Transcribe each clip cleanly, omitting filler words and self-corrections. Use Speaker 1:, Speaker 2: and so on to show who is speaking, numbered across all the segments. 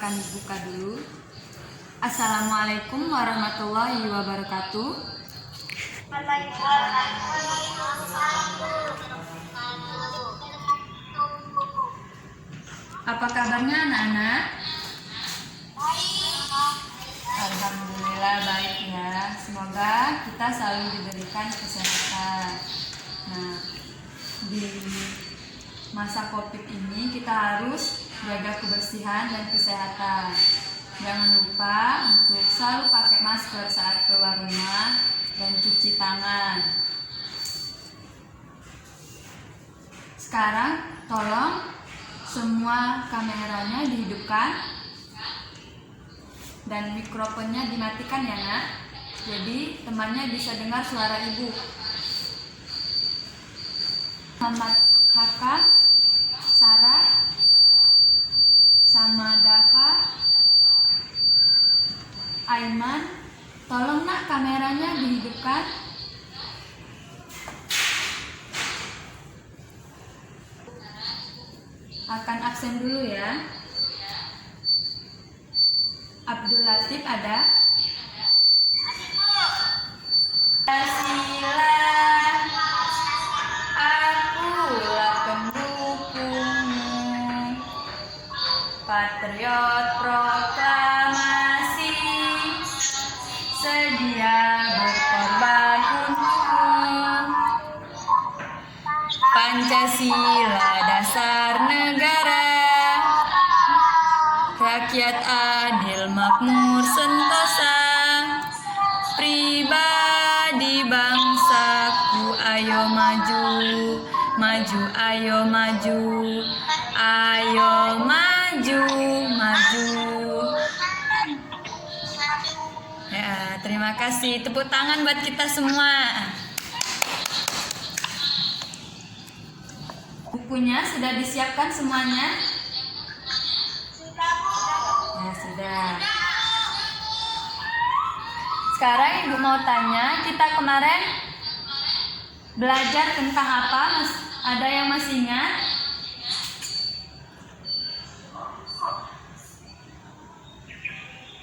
Speaker 1: akan buka dulu. Assalamualaikum warahmatullahi wabarakatuh. Apa kabarnya anak-anak? Alhamdulillah baik ya. Semoga kita selalu diberikan kesehatan. Nah, di masa COVID ini kita harus jaga kebersihan dan kesehatan. Jangan lupa untuk selalu pakai masker saat keluar rumah dan cuci tangan. Sekarang tolong semua kameranya dihidupkan dan mikrofonnya dimatikan ya nak. Jadi temannya bisa dengar suara ibu. Muhammad Hakam, Sarah, sama Dava, Aiman, tolong nak kameranya dihidupkan. Akan absen dulu ya. Abdul Latif ada? Pancasila, akulah pendukungmu, patriot proklamasi, sedia berkorban untukmu. Pancasila dasar negara, rakyat adil makmur sentosa, pribadi bangsaku ayo maju, maju ayo maju, ayo maju, maju. Ya, terima kasih. Tepuk tangan buat kita semua. Bukunya sudah disiapkan semuanya? Ya, sudah. Sekarang ibu mau tanya, kita kemarin belajar tentang apa? Ada yang masih ingat?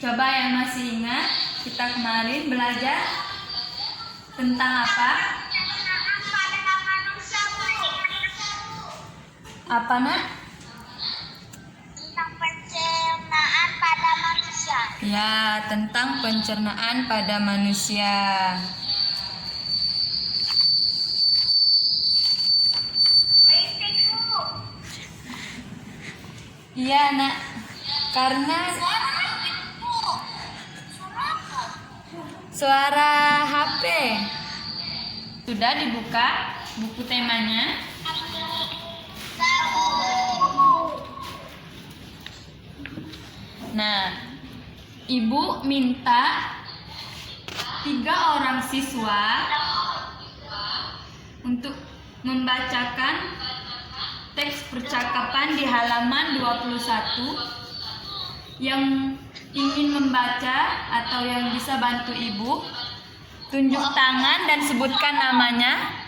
Speaker 1: Coba yang masih ingat, kita kemarin belajar tentang apa? Apa nak? Ya, tentang pencernaan pada manusia. Iya, nak. Karena suara HP. Sudah dibuka buku temanya? Nah, ibu minta 3 orang siswa untuk membacakan teks percakapan di halaman 21. Yang ingin membaca atau yang bisa bantu ibu, tunjuk tangan dan sebutkan namanya.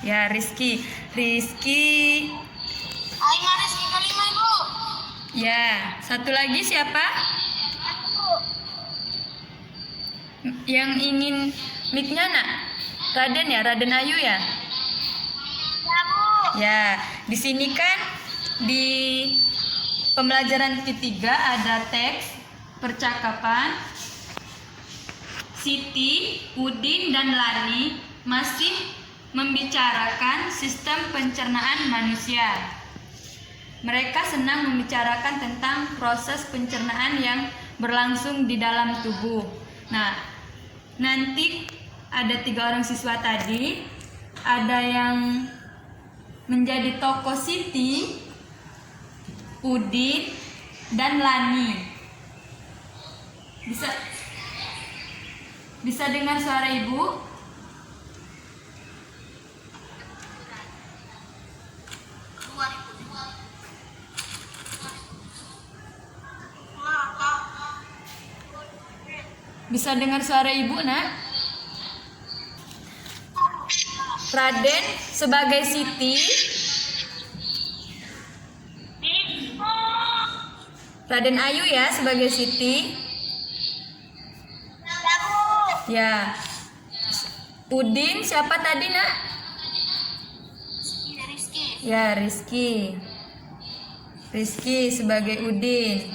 Speaker 1: Ya, Rizky.
Speaker 2: Aiman Rizky kelima ibu.
Speaker 1: Ya, satu lagi siapa? Yang ingin mic-nya nak? Raden ya, Raden Ayu ya?
Speaker 2: Ya bu.
Speaker 1: Ya, di sini kan di pembelajaran ketiga ada teks percakapan. Siti, Udin, dan Lani masih membicarakan sistem pencernaan manusia. Mereka senang membicarakan tentang proses pencernaan yang berlangsung di dalam tubuh. Nah, nanti ada 3 orang siswa tadi, ada yang menjadi tokoh Siti, Udin, dan Lani. Bisa dengar suara ibu? Bisa dengar suara ibu nak? Raden sebagai Siti. Raden Ayu ya sebagai Siti. Ya. Udin siapa tadi, Nak?
Speaker 2: Rizky.
Speaker 1: Ya, Rizky. Rizky sebagai Udin.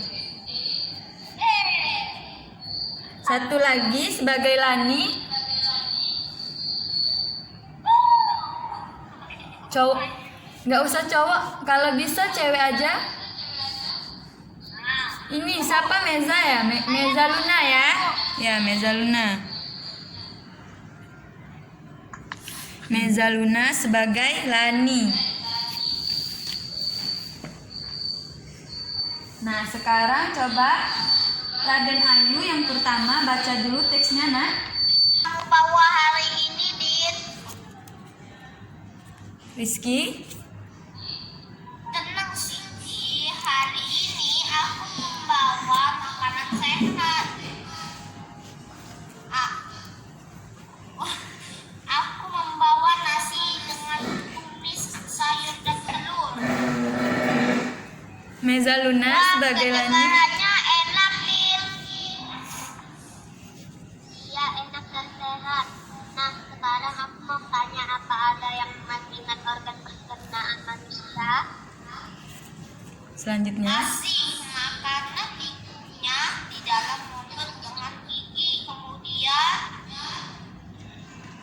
Speaker 1: Satu lagi sebagai Lani. Cowok. Nggak usah cowok, kalau bisa cewek aja. Ini siapa? Meza ya? Meza Luna ya? Ya, Meza Luna. Meza Luna sebagai Lani. Nah, sekarang coba Raden Ayu yang pertama baca dulu teksnya, Nak.
Speaker 2: Kamu bawa hari ini, Din.
Speaker 1: Rizky.
Speaker 2: Tenang, Siti. Hari ini aku membawa makanan sehat. Aku membawa nasi dengan tumis sayur dan telur.
Speaker 1: Meza Luna sebagai Lani.
Speaker 2: Kedengarannya enak, Din. Iya, enak dan sehat. Nah, sekarang aku mau tanya, apa ada yang mematikan organ pencernaan manusia?
Speaker 1: Selanjutnya.
Speaker 2: Nasi, makanan dikunyah di dalam mulut dengan gigi. Kemudian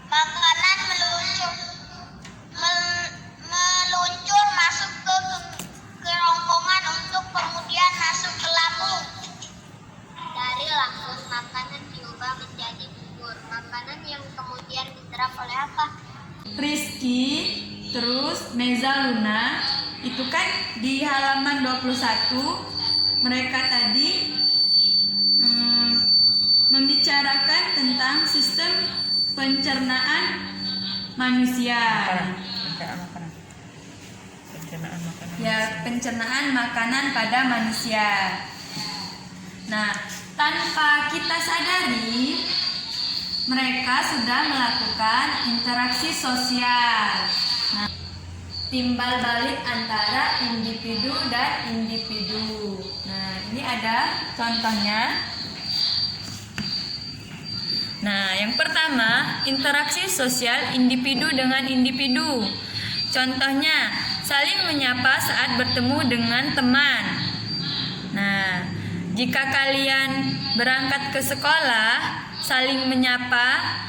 Speaker 2: makanan meluncur masuk ke kerongkongan untuk kemudian masuk ke lambung. Dari lambung makanan diubah menjadi bubur. Makanan yang kemudian diserap oleh apa?
Speaker 1: Rizky, terus Meza Luna, itu kan di halaman 21 mereka tadi membicarakan tentang sistem pencernaan manusia. Ya, pencernaan makanan pada manusia. Nah, tanpa kita sadari mereka sudah melakukan interaksi sosial. Nah, timbal balik antara individu dan individu. Nah, ini ada contohnya. Nah, yang pertama, interaksi sosial individu dengan individu. Contohnya, saling menyapa saat bertemu dengan teman. Nah, jika kalian berangkat ke sekolah, saling menyapa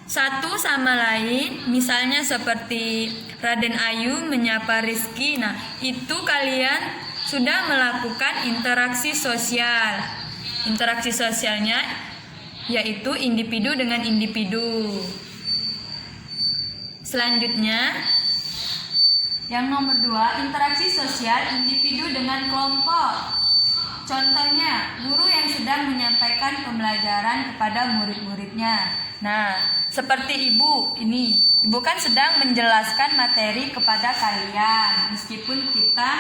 Speaker 1: satu sama lain, misalnya seperti Raden Ayu menyapa Rizky. Nah, itu kalian sudah melakukan interaksi sosial. Interaksi sosialnya yaitu individu dengan individu. Selanjutnya, yang nomor 2, interaksi sosial individu dengan kelompok. Contohnya, guru yang sedang menyampaikan pembelajaran kepada murid-muridnya. Nah, seperti ibu ini. Ibu kan sedang menjelaskan materi kepada kalian, meskipun kita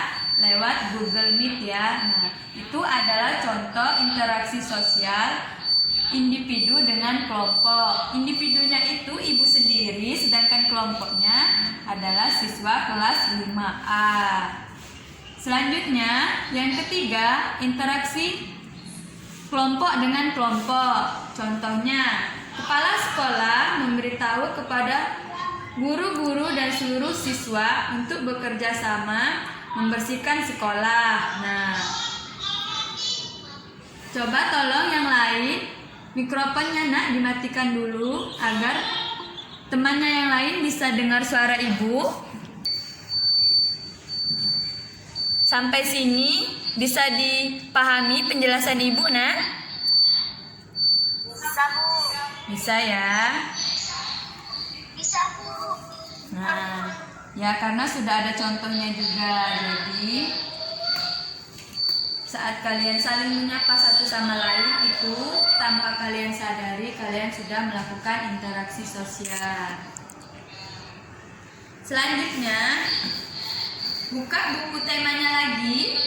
Speaker 1: lewat Google Meet ya. Nah, itu adalah contoh interaksi sosial individu dengan kelompok. Individunya itu ibu sendiri, sedangkan kelompoknya adalah siswa kelas 5A. Selanjutnya, yang ketiga, interaksi kelompok dengan kelompok. Contohnya, kepala sekolah memberitahu kepada guru-guru dan seluruh siswa untuk bekerja sama membersihkan sekolah. Nah, coba tolong yang lain, mikrofonnya Nak dimatikan dulu agar temannya yang lain bisa dengar suara ibu. Sampai sini bisa dipahami penjelasan ibu, Nak?
Speaker 2: Bisa, Bu.
Speaker 1: Bisa ya.
Speaker 2: Bisa, Bu.
Speaker 1: Nah, ya karena sudah ada contohnya juga. Jadi saat kalian saling menyapa satu sama lain itu tanpa kalian sadari kalian sudah melakukan interaksi sosial. Selanjutnya, buka buku temanya lagi.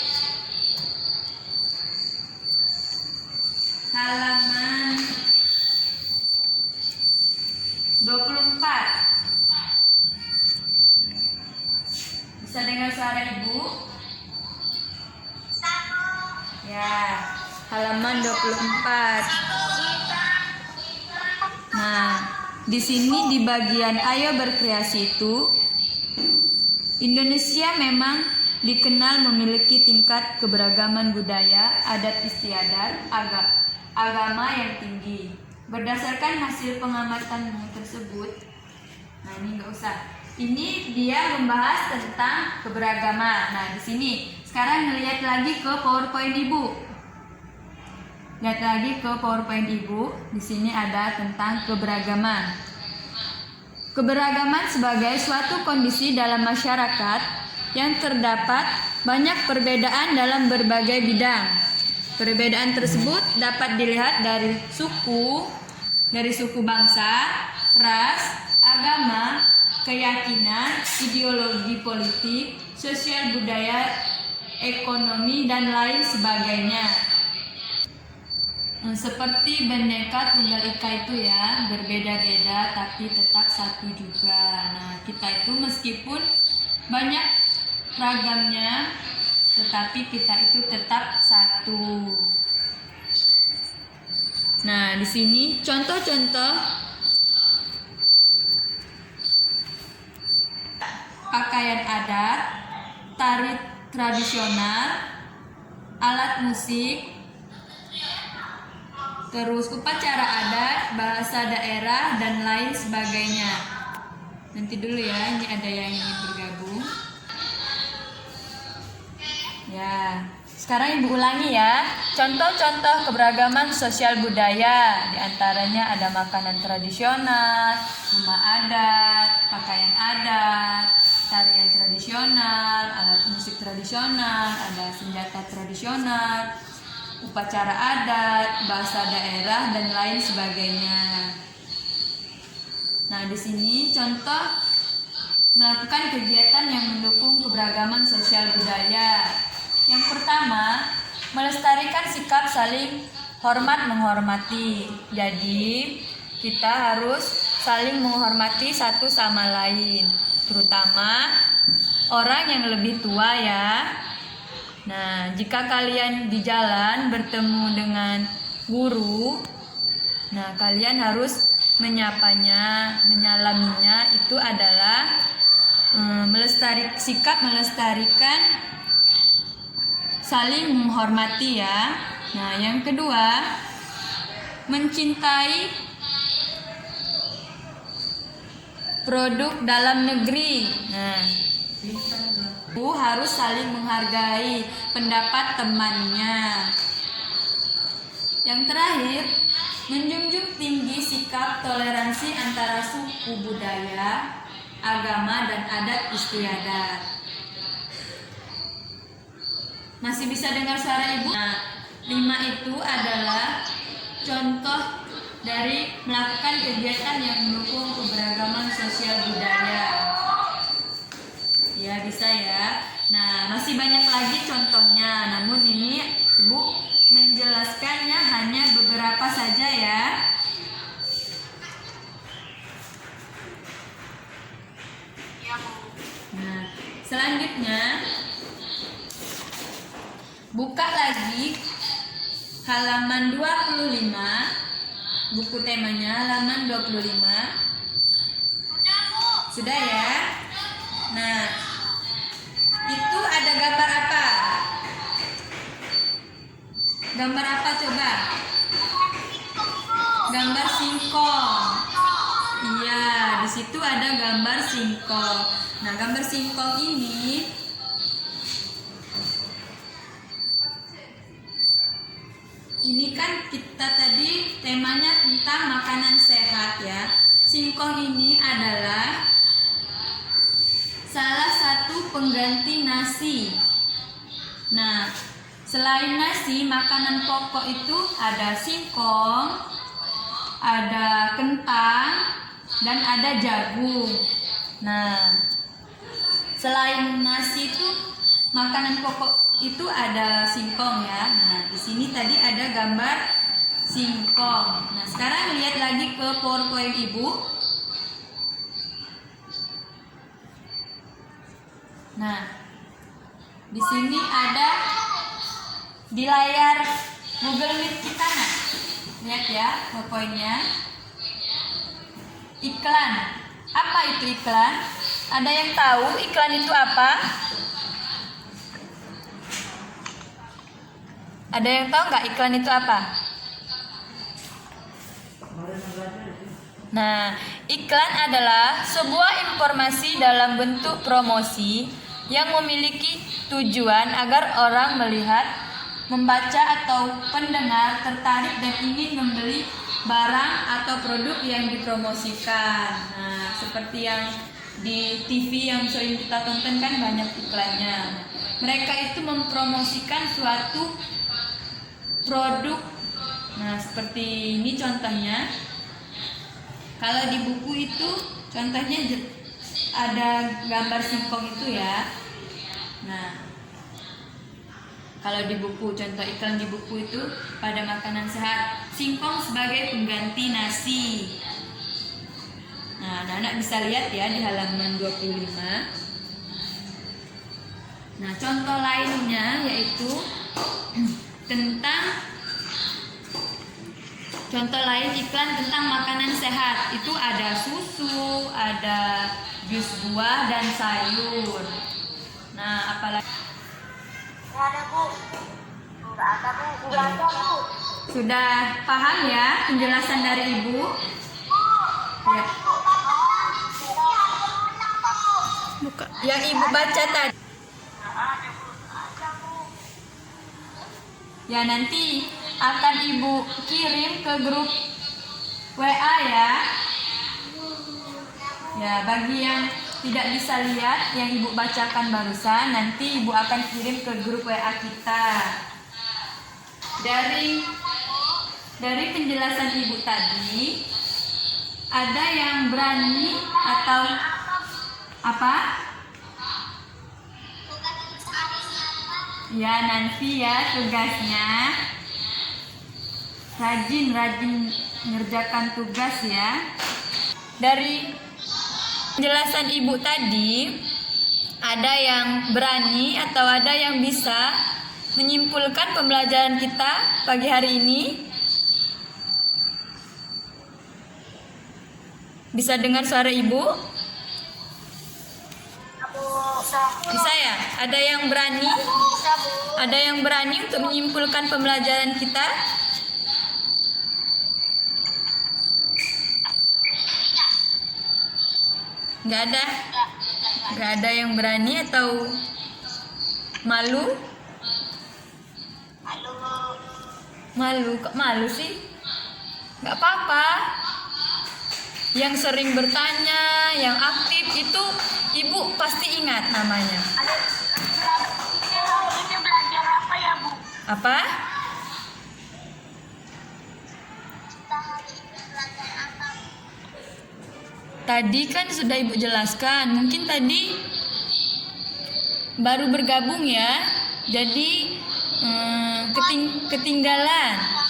Speaker 1: Halaman 24. Bisa dengar suara Ibu? Ya, halaman 24. Nah, di sini di bagian ayo berkreasi itu, Indonesia memang dikenal memiliki tingkat keberagaman budaya, adat istiadat, agama yang tinggi. Berdasarkan hasil pengamatan tersebut, nah ini nggak usah. Ini dia membahas tentang keberagaman. Nah di sini sekarang lihat lagi ke PowerPoint Ibu. Lihat lagi ke PowerPoint Ibu. Di sini ada tentang keberagaman. Keberagaman sebagai suatu kondisi dalam masyarakat yang terdapat banyak perbedaan dalam berbagai bidang. Perbedaan tersebut dapat dilihat dari suku bangsa, ras, agama, keyakinan, ideologi politik, sosial budaya, ekonomi, dan lain sebagainya. Seperti Bhinneka Tunggal Ika itu ya, berbeda-beda tapi tetap satu juga. Nah, kita itu meskipun banyak ragamnya, tetapi kita itu tetap satu. Nah, di sini contoh-contoh pakaian adat, tari tradisional, alat musik, terus upacara adat, bahasa daerah, dan lain sebagainya. Nanti dulu ya, ini ada yang ingin bergabung. Ya, sekarang Ibu ulangi ya. Contoh-contoh keberagaman sosial budaya, di antaranya ada makanan tradisional, rumah adat, pakaian adat, tarian tradisional, alat musik tradisional, ada senjata tradisional, upacara adat, bahasa daerah, dan lain sebagainya. Nah, di sini contoh melakukan kegiatan yang mendukung keberagaman sosial budaya. Yang pertama, melestarikan sikap saling hormat menghormati. Jadi, kita harus saling menghormati satu sama lain, terutama orang yang lebih tua ya. Nah, jika kalian di jalan bertemu dengan guru, nah kalian harus menyapanya, menyalaminya. Itu adalah sikap melestarikan saling menghormati ya. Nah, yang kedua, mencintai produk dalam negeri. Nah, harus saling menghargai pendapat temannya. Yang terakhir, menjunjung tinggi sikap toleransi antara suku budaya, agama, dan adat istiadat. Masih bisa dengar suara Ibu? Nah, 5 itu adalah contoh dari melakukan kegiatan yang mendukung keberagaman sosial budaya. Ya, bisa ya. Nah, masih banyak lagi contohnya. Namun ini Ibu menjelaskannya hanya beberapa saja ya. Nah, selanjutnya buka lagi halaman 25. Buku temanya halaman 25. Sudah ya? Nah, itu ada gambar apa? Gambar apa coba? Gambar singkong. Iya, di situ ada gambar singkong. Nah, gambar singkong ini kan kita tadi temanya tentang makanan sehat ya. Singkong ini adalah salah satu pengganti nasi. Nah, selain nasi, makanan pokok itu ada singkong, ada kentang, dan ada jagung. Nah, selain nasi itu makanan pokok itu ada singkong ya. Nah, di sini tadi ada gambar singkong. Nah, sekarang lihat lagi ke PowerPoint Ibu. Nah, di sini ada di layar Google Meet kita. Nah, lihat ya poinnya. Iklan. Apa itu iklan? Ada yang tahu iklan itu apa? Ada yang tahu nggak iklan itu apa? Nah, iklan adalah sebuah informasi dalam bentuk promosi yang memiliki tujuan agar orang melihat, membaca atau pendengar tertarik dan ingin membeli barang atau produk yang dipromosikan. Nah, seperti yang di TV yang sering kita tonton kan banyak iklannya. Nah, mereka itu mempromosikan suatu produk. Nah, seperti ini contohnya. Kalau di buku itu contohnya ada gambar singkong itu ya. Nah, kalau di buku, contoh iklan di buku itu pada makanan sehat, singkong sebagai pengganti nasi. Nah, anak-anak bisa lihat ya di halaman 25. Nah, contoh lainnya yaitu tentang contoh lain iklan tentang makanan sehat. Itu ada susu, ada jus buah dan sayur. Nah, apalagi
Speaker 2: Nggak ada, Bu. Nggak ada, Bu. Nggak ada, Bu.
Speaker 1: sudah paham ya penjelasan dari Ibu? Ya. Buka. Yang Ibu baca tadi. Ya, nanti akan Ibu kirim ke grup WA ya. Ya, bagi yang tidak bisa lihat yang Ibu bacakan barusan, nanti Ibu akan kirim ke grup WA kita. Dari penjelasan Ibu tadi, ada yang berani atau apa? Ya, nanti ya tugasnya rajin mengerjakan tugas ya. Dari penjelasan Ibu tadi, ada yang berani atau ada yang bisa menyimpulkan pembelajaran kita pagi hari ini? Bisa dengar suara Ibu? Bisa ya? Ada yang berani? Ada yang berani untuk menyimpulkan pembelajaran kita? Nggak ada? Nggak ada yang berani atau malu? Malu, kok malu sih? Nggak apa-apa. Yang sering bertanya, yang aktif itu Ibu pasti ingat namanya.
Speaker 2: Ini belajar apa ya, Bu?
Speaker 1: Apa? Tadi kan sudah Ibu jelaskan. Mungkin tadi baru bergabung ya. Jadi ketinggalan.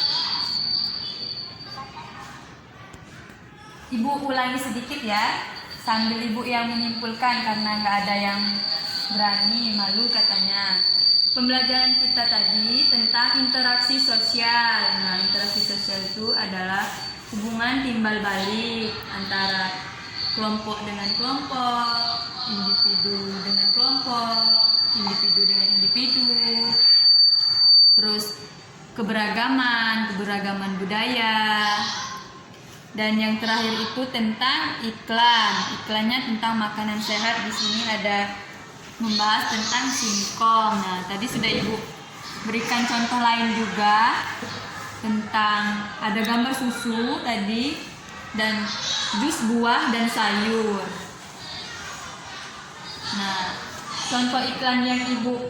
Speaker 1: Ibu ulangi sedikit ya, sambil Ibu yang menyimpulkan karena nggak ada yang berani, malu katanya. Pembelajaran kita tadi tentang interaksi sosial. Nah, interaksi sosial itu adalah hubungan timbal balik antara kelompok dengan kelompok, individu dengan kelompok, individu dengan individu. Terus keberagaman budaya. Dan yang terakhir itu tentang iklan. Iklannya tentang makanan sehat. Di sini ada membahas tentang singkong. Nah, tadi sudah Ibu berikan contoh lain juga tentang ada gambar susu tadi dan jus buah dan sayur. Nah, contoh iklan yang Ibu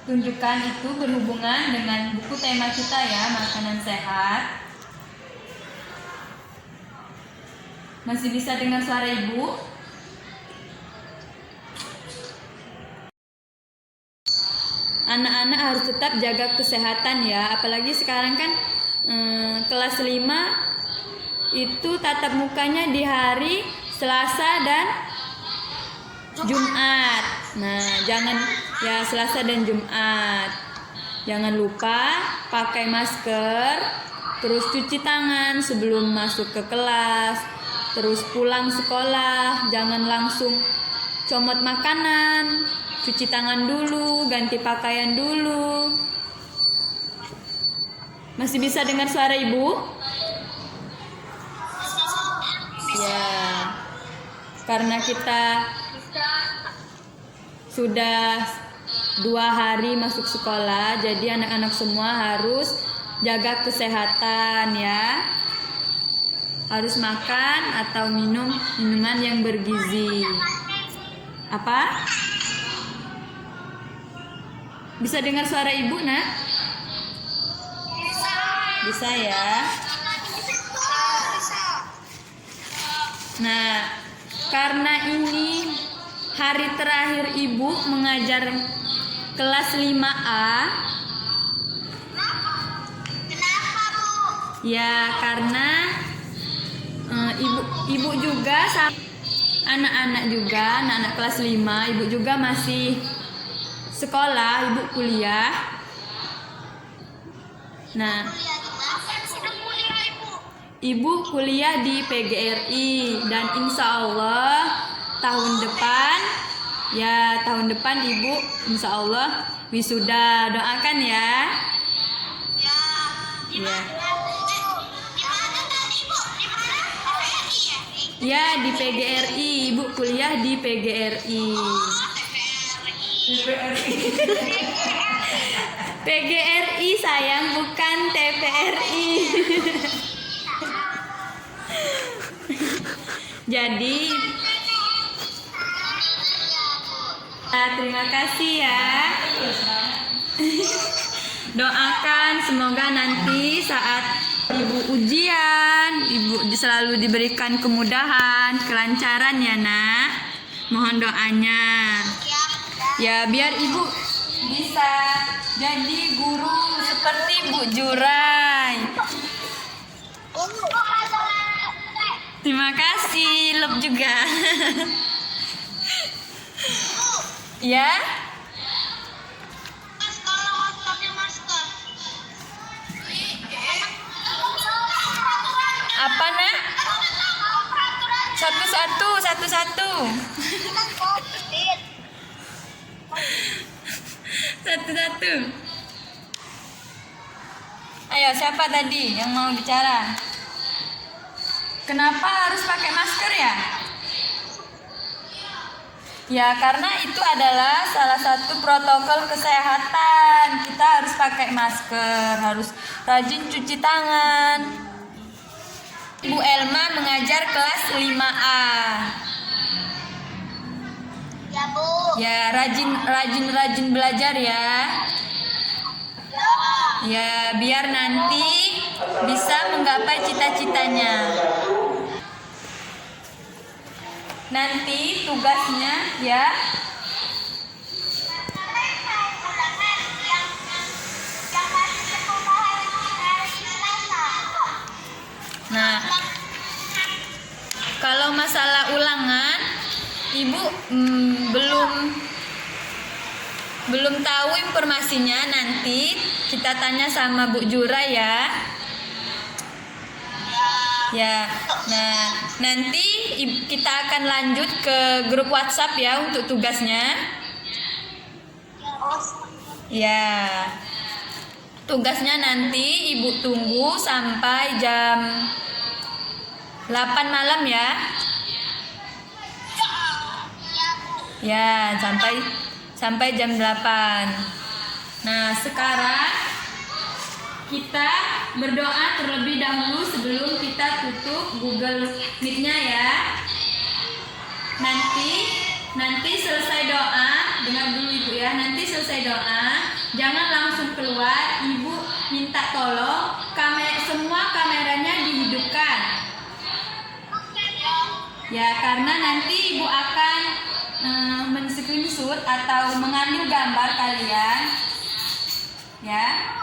Speaker 1: tunjukkan itu berhubungan dengan buku tema kita ya, makanan sehat. Masih bisa dengar suara Ibu? Anak-anak harus tetap jaga kesehatan ya. Apalagi sekarang kan kelas 5 itu tatap mukanya di hari Selasa dan Jumat. Nah, jangan ya Selasa dan Jumat. Jangan lupa pakai masker, terus cuci tangan sebelum masuk ke kelas, terus pulang sekolah, jangan langsung comot makanan, cuci tangan dulu, ganti pakaian dulu. Masih bisa dengar suara ibu? Ya, karena kita sudah 2 hari masuk sekolah, jadi anak-anak semua harus jaga kesehatan ya. Harus makan atau minum minuman yang bergizi. Apa? Bisa dengar suara ibu, nak? Bisa ya. Nah, karena ini hari terakhir ibu mengajar kelas 5A.
Speaker 2: Kenapa, Bu?
Speaker 1: Ya, karena ibu juga sama anak-anak juga, anak-anak kelas 5, ibu juga masih sekolah, ibu kuliah. Nah, ibu kuliah di PGRI dan insya Allah tahun depan ibu insya Allah wisuda. Doakan ya. Ya. Ya, di PGRI, ibu kuliah di PGRI. PGRI sayang, bukan TPRI. Jadi terima kasih ya. Doakan semoga nanti saat ibu ujian, ibu selalu diberikan kemudahan, kelancaran ya nak. Mohon doanya. Ya, biar ibu bisa jadi guru seperti Bu Jurai. Terima kasih, Lep juga. Ya. Apa nak? Satu-satu. Satu-satu. Ayo, siapa tadi yang mau bicara? Kenapa harus pakai masker ya? Ya, karena itu adalah salah satu protokol kesehatan. Kita harus pakai masker, harus rajin cuci tangan. Ibu Elma mengajar kelas 5A.
Speaker 2: Ya, Bu.
Speaker 1: Ya, rajin belajar ya. Ya, biar nanti bisa menggapai cita-citanya. Nanti tugasnya ya. Nah, kalau masalah ulangan, ibu belum tahu informasinya. Nanti kita tanya sama Bu Jura ya. Ya, nah nanti kita akan lanjut ke grup WhatsApp ya untuk tugasnya. Ya, tugasnya nanti ibu tunggu sampai jam 8 malam ya. Ya, sampai jam 8. Nah, sekarang kita berdoa terlebih dahulu sebelum kita tutup Google Meet-nya ya. Nanti selesai doa, dengar dulu ibu ya. Nanti selesai doa, jangan langsung keluar. Ibu minta tolong semua kameranya dihidupkan. Ya, karena nanti ibu akan men-screenshot atau mengambil gambar kalian. Ya.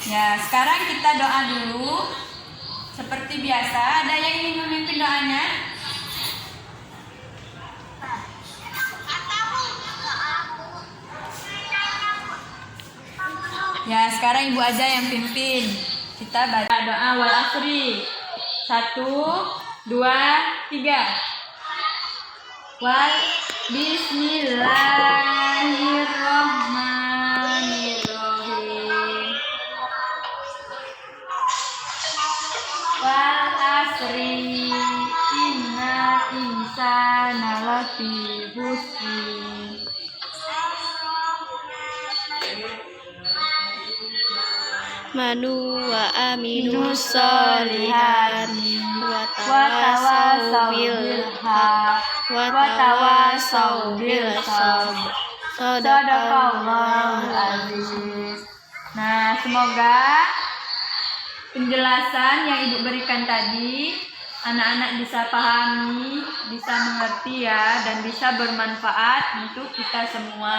Speaker 1: Ya, sekarang kita doa dulu. Seperti biasa, ada yang ingin memimpin doanya? Ya, sekarang ibu aja yang pimpin. Kita baca doa wal asri. 1, 2, 3. Wal Bismillahirrahmanirrahim. Wal asri inna insana lafi khusr.
Speaker 3: Manu wa aminu solihati wa tawasau bil haq wa tawasau bil sabr.
Speaker 1: Sadaqallahul azim. Nah, semoga penjelasan yang ibu berikan tadi anak-anak bisa pahami, bisa mengerti ya, dan bisa bermanfaat untuk kita semua.